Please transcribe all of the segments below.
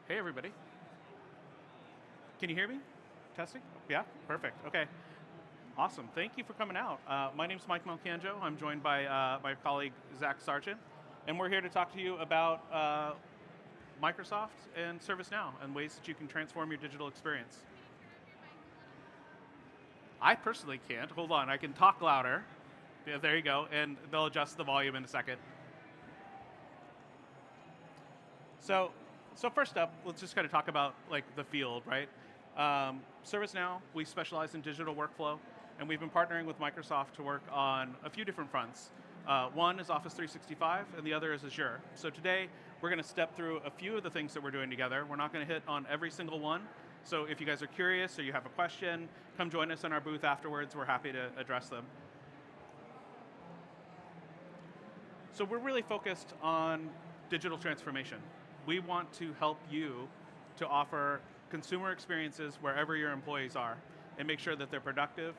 Hey, everybody. Can you hear me? Testing? Yeah? Perfect. Okay. Awesome. Thank you for coming out. My name's Mike Malcanjo. I'm joined by my colleague, Zach Sargent. And we're here to talk to you about Microsoft and ServiceNow and ways that you can transform your digital experience. I personally can't. Hold on. I can talk louder. Yeah, there you go. And they'll adjust the volume in a second. So first up, let's just kind of talk about like the field, right? ServiceNow, we specialize in digital workflow, and we've been partnering with Microsoft to work on a few different fronts. One is Office 365, and the other is Azure. So today, we're going to step through a few of the things that we're doing together. We're not going to hit on every single one. So if you guys are curious or you have a question, come join us in our booth afterwards. We're happy to address them. So we're really focused on digital transformation. We want to help you to offer consumer experiences wherever your employees are and make sure that they're productive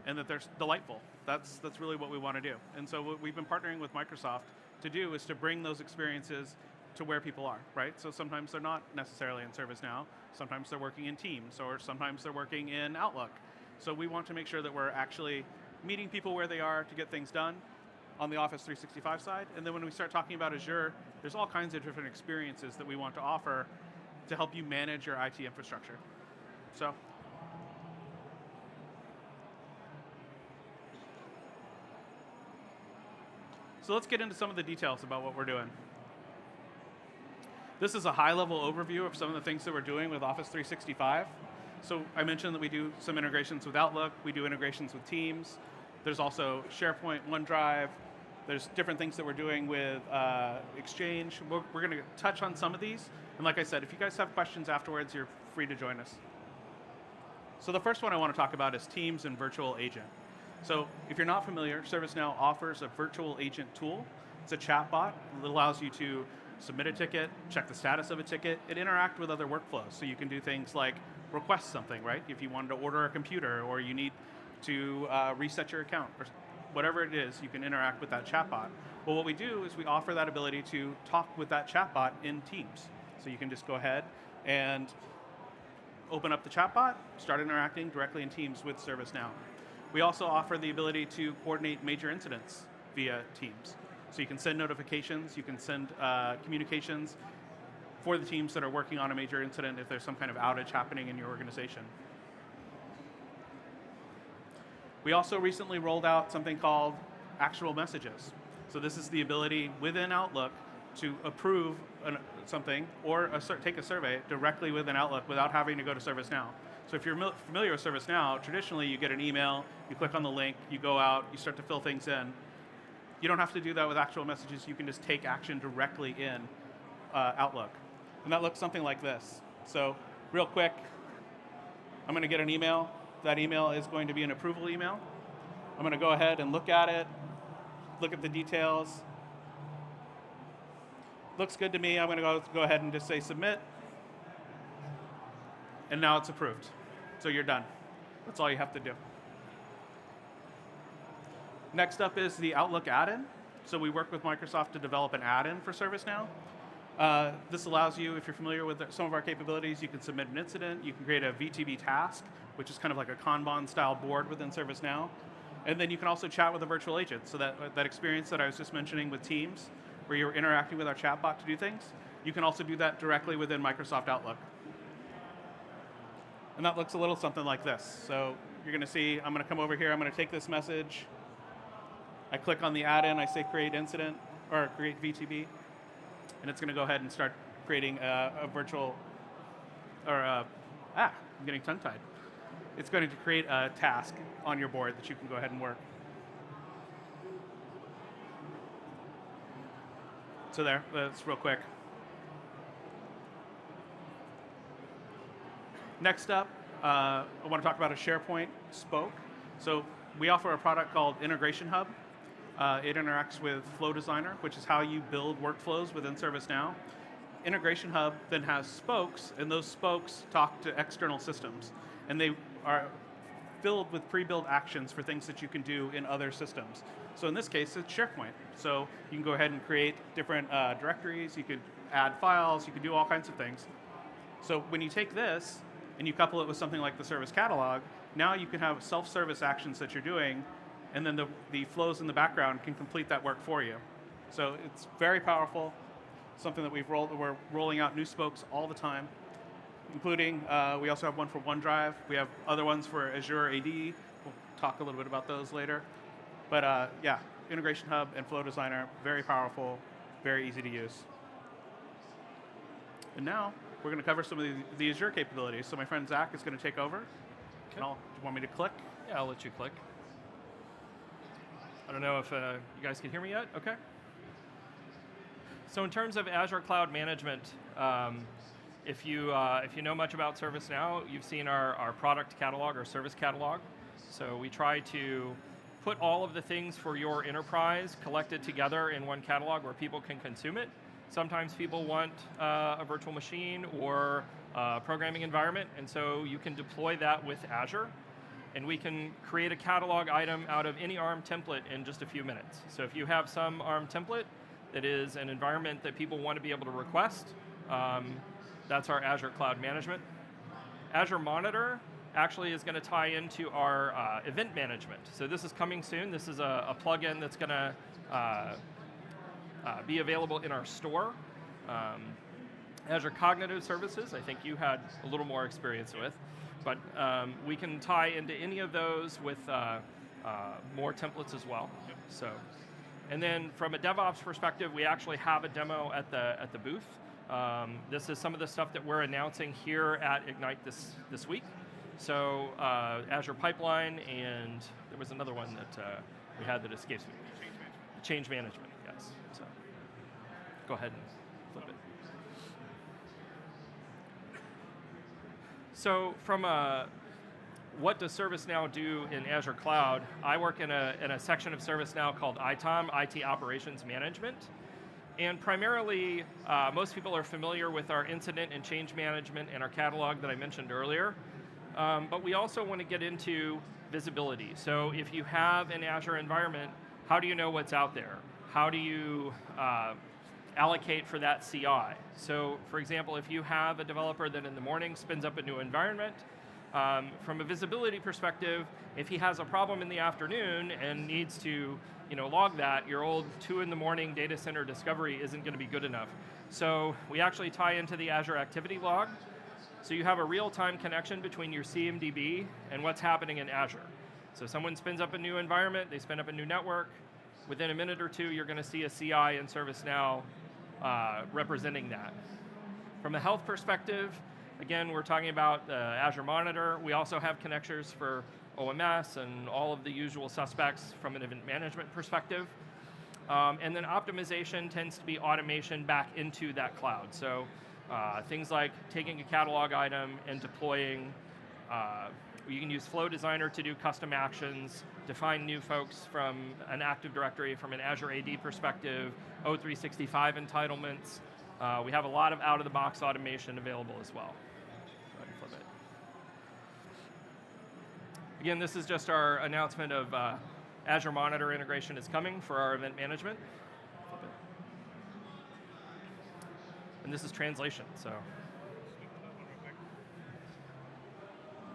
and that they're delightful. That's really what we want to do. And so what we've been partnering with Microsoft to do is to bring those experiences to where people are, right? So sometimes they're not necessarily in ServiceNow, sometimes they're working in Teams, or sometimes they're working in Outlook. So we want to make sure that we're actually meeting people where they are to get things done on the Office 365 side. And then when we start talking about Azure, there's all kinds of different experiences that we want to offer to help you manage your IT infrastructure. So let's get into some of the details about what we're doing. This is a high-level overview of some of the things that we're doing with Office 365. So I mentioned that we do some integrations with Outlook, we do integrations with Teams. There's also SharePoint, OneDrive. There's different things that we're doing with Exchange. We're going to touch on some of these. And like I said, if you guys have questions afterwards, you're free to join us. So the first one I want to talk about is Teams and Virtual Agent. So if you're not familiar, ServiceNow offers a virtual agent tool. It's a chatbot that allows you to submit a ticket, check the status of a ticket, and interact with other workflows. So you can do things like request something, right? If you wanted to order a computer or you need to reset your account, or whatever it is, you can interact with that chatbot. Well, what we do is we offer that ability to talk with that chatbot in Teams. So you can just go ahead and open up the chatbot, start interacting directly in Teams with ServiceNow. We also offer the ability to coordinate major incidents via Teams. So you can send notifications, you can send communications for the teams that are working on a major incident if there's some kind of outage happening in your organization. We also recently rolled out something called Actual Messages. So this is the ability within Outlook to approve something or take a survey directly within Outlook without having to go to ServiceNow. So if you're familiar with ServiceNow, traditionally you get an email, you click on the link, you go out, you start to fill things in. You don't have to do that with Actual Messages. You can just take action directly in Outlook. And that looks something like this. So real quick, I'm going to get an email. That email is going to be an approval email. I'm going to go ahead and look at it, look at the details. Looks good to me. I'm going to go ahead and just say submit. And now it's approved. So you're done. That's all you have to do. Next up is the Outlook add-in. So we work with Microsoft to develop an add-in for ServiceNow. This allows you, if you're familiar with some of our capabilities, you can submit an incident, you can create a VTB task, which is kind of like a Kanban-style board within ServiceNow. And then you can also chat with a virtual agent. So that experience that I was just mentioning with Teams, where you're interacting with our chatbot to do things, you can also do that directly within Microsoft Outlook. And that looks a little something like this. So you're going to see, I'm going to come over here, I'm going to take this message, I click on the add-in, I say create incident, or create VTB, and it's going to go ahead and start creating a virtual, I'm getting tongue-tied. It's going to create a task on your board that you can go ahead and work. So that's real quick. Next up, I want to talk about a SharePoint spoke. So we offer a product called Integration Hub. It interacts with Flow Designer, which is how you build workflows within ServiceNow. Integration Hub then has spokes, and those spokes talk to external systems. And they are filled with pre-built actions for things that you can do in other systems. So in this case, it's SharePoint. So you can go ahead and create different directories, you could add files, you can do all kinds of things. So when you take this and you couple it with something like the service catalog, now you can have self-service actions that you're doing, and then the flows in the background can complete that work for you. So it's very powerful, something that we're rolling out new spokes all the time, including, we also have one for OneDrive. We have other ones for Azure AD. We'll talk a little bit about those later. But yeah, Integration Hub and Flow Designer, very powerful, very easy to use. And now, we're going to cover some of the Azure capabilities. So my friend Zach is going to take over. Okay. Do you want me to click? Yeah, I'll let you click. I don't know if you guys can hear me yet. Okay. So in terms of Azure Cloud Management, if you know much about ServiceNow, you've seen our product catalog, our service catalog. So we try to put all of the things for your enterprise collected together in one catalog where people can consume it. Sometimes people want a virtual machine or a programming environment, and so you can deploy that with Azure, and we can create a catalog item out of any ARM template in just a few minutes. So if you have some ARM template that is an environment that people want to be able to request, that's our Azure Cloud Management. Azure Monitor actually is going to tie into our event management. So this is coming soon. This is a plugin that's going to be available in our store. Azure Cognitive Services, I think you had a little more experience with, but we can tie into any of those with more templates as well. Yep. So, and then from a DevOps perspective, we actually have a demo at the booth. This is some of the stuff that we're announcing here at Ignite this week. So Azure Pipeline, and there was another one that we had that escapes me. Change management, yes. So go ahead and flip it. So from what does ServiceNow do in Azure Cloud? I work in a section of ServiceNow called ITOM, IT Operations Management. And primarily, most people are familiar with our incident and change management and our catalog that I mentioned earlier. But we also want to get into visibility. So if you have an Azure environment, how do you know what's out there? How do you allocate for that CI? So for example, if you have a developer that in the morning spins up a new environment, from a visibility perspective, if he has a problem in the afternoon and needs to log that, your old 2 in the morning data center discovery isn't going to be good enough. So we actually tie into the Azure Activity Log. So you have a real-time connection between your CMDB and what's happening in Azure. So someone spins up a new environment, they spin up a new network. Within a minute or two, you're going to see a CI in ServiceNow representing that. From a health perspective, again, we're talking about Azure Monitor. We also have connectors for OMS and all of the usual suspects from an event management perspective. And then optimization tends to be automation back into that cloud. So things like taking a catalog item and deploying. You can use Flow Designer to do custom actions, define new folks from an Active Directory, from an Azure AD perspective, O365 entitlements. We have a lot of out-of-the-box automation available as well. Go ahead and flip it. Again, this is just our announcement of Azure Monitor integration is coming for our event management. Flip it. And this is translation, so.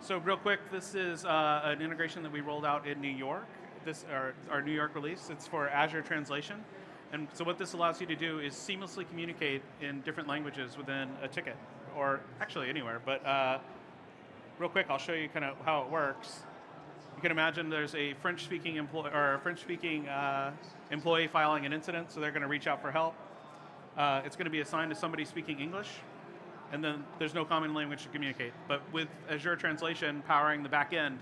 So real quick, this is an integration that we rolled out in New York. This our New York release. It's for Azure Translation. And so what this allows you to do is seamlessly communicate in different languages within a ticket, or actually anywhere. But real quick, I'll show you kind of how it works. You can imagine there's a French-speaking employee or a French-speaking employee filing an incident, so they're going to reach out for help. It's going to be assigned to somebody speaking English, and then there's no common language to communicate. But with Azure Translation powering the back end,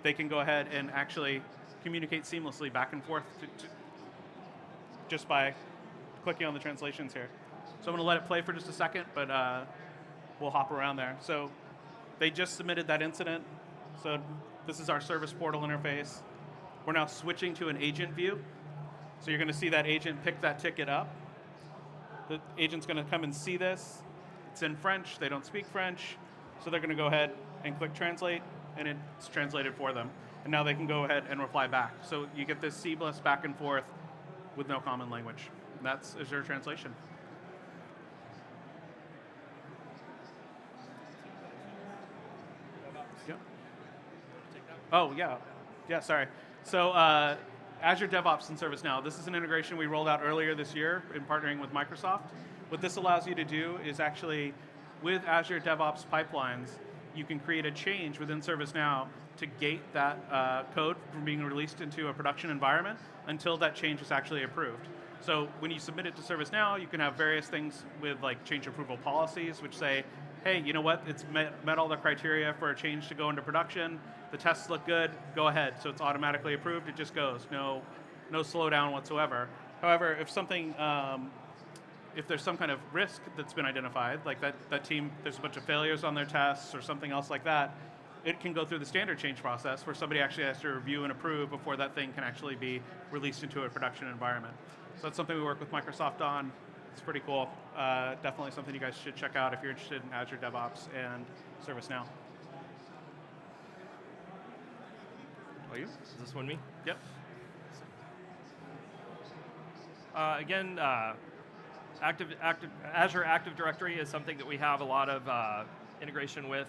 they can go ahead and actually communicate seamlessly back and forth just by clicking on the translations here. So I'm going to let it play for just a second, but we'll hop around there. So they just submitted that incident. So this is our service portal interface. We're now switching to an agent view. So you're going to see that agent pick that ticket up. The agent's going to come and see this. It's in French. They don't speak French. So they're going to go ahead and click translate, and it's translated for them. And now they can go ahead and reply back. So you get this seamless back and forth with no common language. And that's Azure Translation. Yep. Oh, yeah. Yeah, sorry. So Azure DevOps and ServiceNow. This is an integration we rolled out earlier this year in partnering with Microsoft. What this allows you to do is actually, with Azure DevOps pipelines, you can create a change within ServiceNow to gate that code from being released into a production environment until that change is actually approved. So when you submit it to ServiceNow, you can have various things with like change approval policies, which say, hey, you know what, it's met all the criteria for a change to go into production, the tests look good, go ahead. So it's automatically approved, it just goes, no slowdown whatsoever. However, if something, if there's some kind of risk that's been identified, like that team, there's a bunch of failures on their tests or something else like that, it can go through the standard change process where somebody actually has to review and approve before that thing can actually be released into a production environment. So that's something we work with Microsoft on. It's pretty cool. Definitely something you guys should check out if you're interested in Azure DevOps and ServiceNow. Oh, you? Is this one me? Yep. Again, Azure Active Directory is something that we have a lot of integration with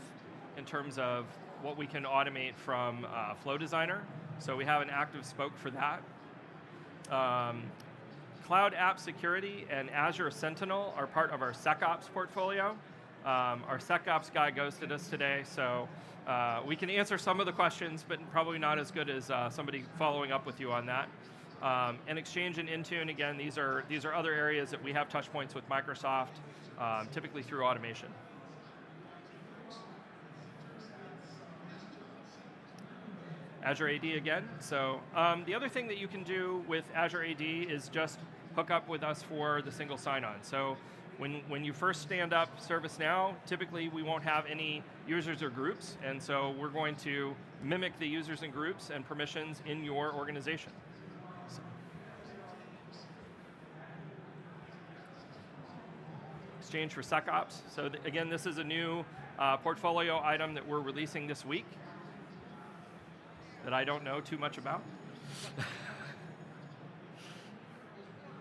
in terms of what we can automate from Flow Designer. So we have an active spoke for that. Cloud App Security and Azure Sentinel are part of our SecOps portfolio. Our SecOps guy ghosted us today, so we can answer some of the questions, but probably not as good as somebody following up with you on that. And Exchange and Intune, again, these are other areas that we have touch points with Microsoft, typically through automation. Azure AD again. So the other thing that you can do with Azure AD is just hook up with us for the single sign-on. So when you first stand up ServiceNow, typically we won't have any users or groups, and so we're going to mimic the users and groups and permissions in your organization. So. Exchange for SecOps. So again, this is a new portfolio item that we're releasing this week that I don't know too much about,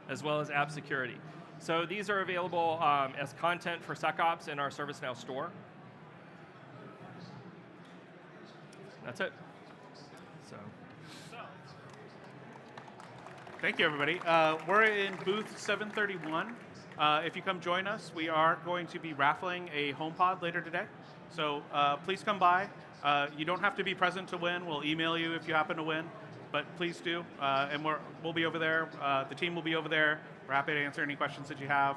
as well as app security. So these are available as content for SecOps in our ServiceNow store. That's it. So. Thank you, everybody. We're in booth 731. If you come join us, we are going to be raffling a HomePod later today. So please come by. You don't have to be present to win. We'll email you if you happen to win, but please do. And we'll be over there. The team will be over there. We're happy to answer any questions that you have.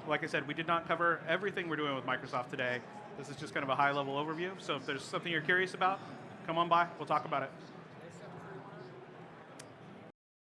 Like I said, we did not cover everything we're doing with Microsoft today. This is just kind of a high-level overview. So if there's something you're curious about, come on by. We'll talk about it.